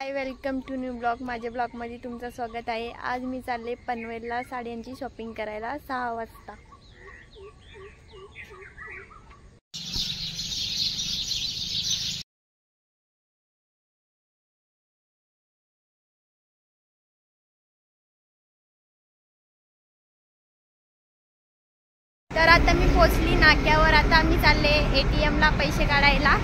High, welcome to new blog. माझ्या ब्लॉगमध्ये तुमचं स्वागत आहे. आज मी चालले पनवेलला साड्यांची शॉपिंग करायला 6 वाजता. तर आता मी पोचली नाक्यावर. आता आम्ही चालले ATM ला पैसे काढायला.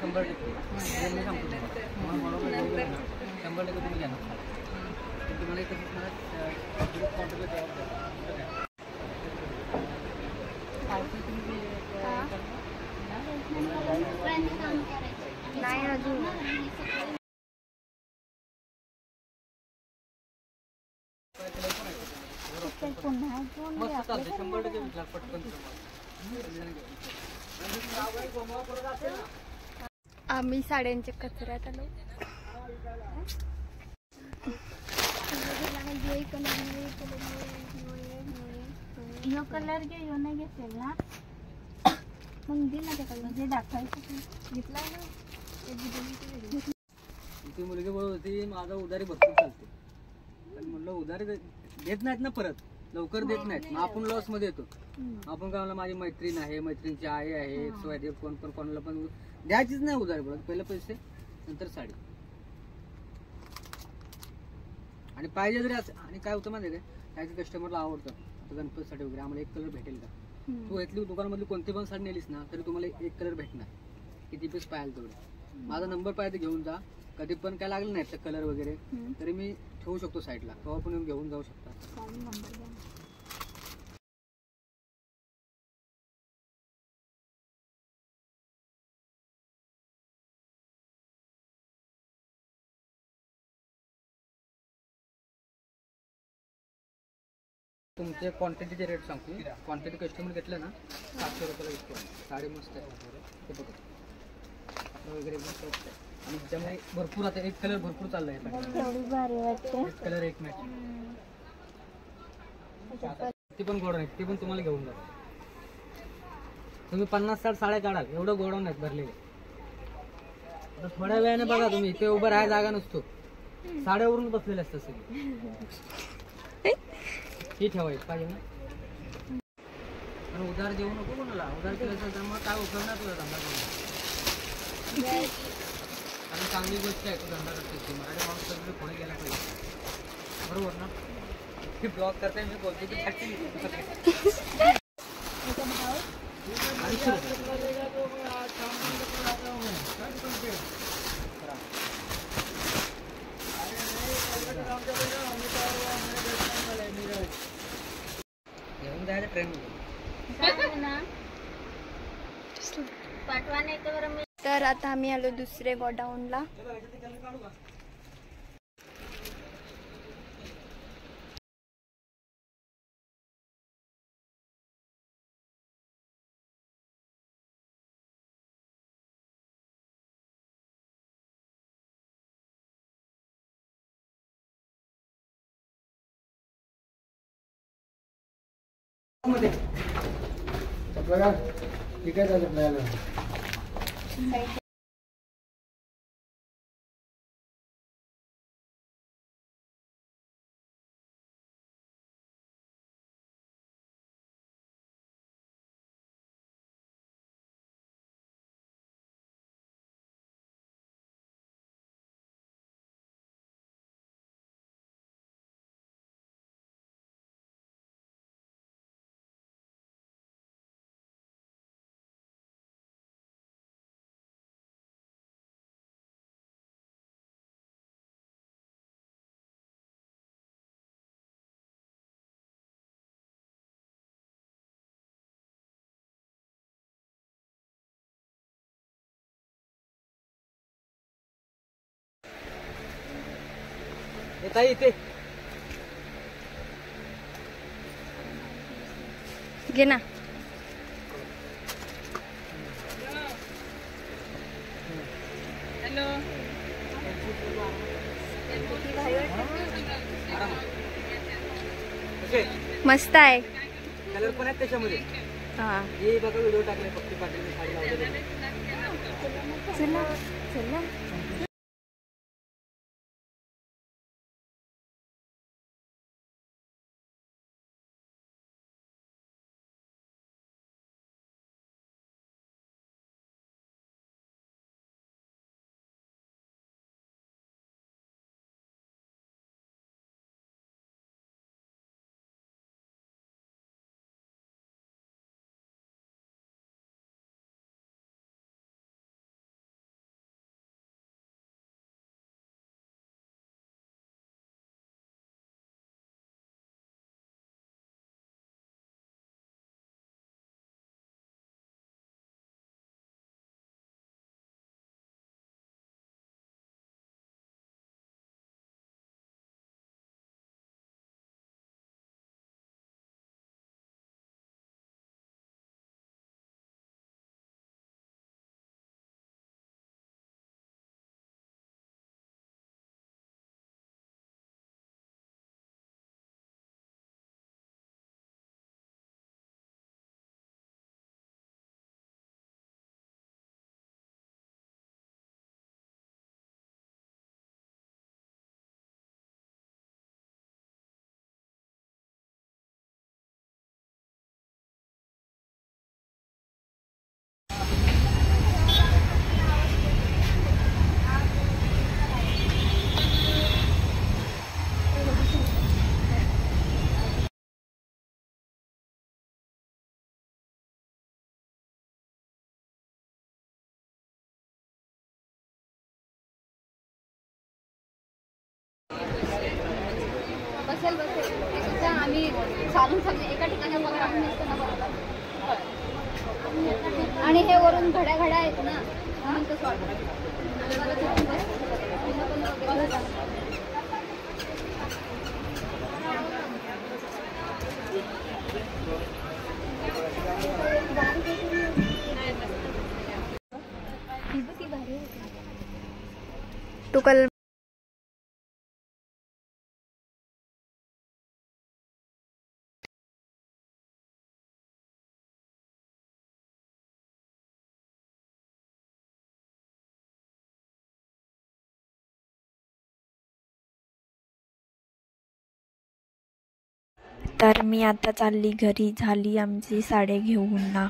शंभर तुम्ही घ्या ना. तुम्हाला एक नाही अजून. मस्त चालते. 100% विचार पटकन. आम्ही साड्यांच्या कचऱ्यात आलो. यो कलर घे, यो नाही घेतलेल ना. मग दे ना त्या कलर जे दाखवायचं घेतला ना. ती मुलगी बोलत होती माझा उधारी भरपूर चालते, पण म्हणलं उधारी देत नाहीत ना, परत लवकर देत नाहीत. मग आपण लॉस मध्ये येतो. आपण काय म्हणलं माझी मैत्रीण आहे, मैत्रिणीची आई आहे, स्वायदे कोण पण कोणाला पण द्यायचीच नाही उधारी. परत पहिले पैसे नंतर साडी. आणि पाहिजे जरी असं. आणि काय होतं माहिती आहे का, काही कस्टमरला आवडतं. आता गणपतीसाठी वगैरे आम्हाला एक कलर भेटेल का, तू इथली दुकानामधली कोणती पण साडी नेलीस ना तरी तुम्हाला एक कलर भेटणार. किती पीस पाहिजे तेवढे. माझा नंबर पाहिजे घेऊन जा. कधी पण काय लागलं नाही कलर वगैरे तरी मी ठेवू शकतो साईडला. तेव्हा पण घेऊन जाऊ शकता. तुमचे क्वांटिटीचे रेट सांगतो. क्वांटिटी कस्टमर घेतलं ना 700 रुपयाला विकतो. साडी मस्त आहे. ते बघा वगैरे मस्त आहे. आणि त्यामुळे भरपूर आता एक कलर भरपूर चाललाय. एक कलर एक मॅच. ती पण गोडाऊन आहे, ती पण तुम्हाला घेऊन जा. तुम्ही 50-60 साड्या काढाल एवढं गोडाऊन आहेत भरलेले. आता थोड्या वेळाने बघा तुम्ही इथे उभं राहायला जागा नसतो. साड्यावरून बसलेले असतात सगळे. ही ठेवायची पाहिजे ना. पण उधार देऊ नको कोणाला. उधार केलं तर मग काय उपयोग नाही तुझा धंदा करून. आणि चांगली गोष्ट आहे तू धंदा करते. मराठी माणूस सगळे पुढे गेला पाहिजे, बरोबर ना. हे ब्लॉग करताय मी बोलते की घेऊन जायचं ट्रेन पाठवा नाही तर बरं. तर आता आम्ही आलो दुसरे गोडाऊनला. ठीक आहे. येत आहे इथे. घे ना. मस्त आहे. कलर पण आहेत त्याच्यामध्ये. हा हे बघा व्हिडिओ टाकले पक्की पाटील साडी लावलेली. चला चला. बसेल बसेल आम्ही चालून चालू एका ठिकाणी आणि हे वरून घड्या घड्या आहेत ना म्हणून तसं वाटतं. तू कल तर मी आता चालली घरी. झाली आमची साडी घेऊन ना.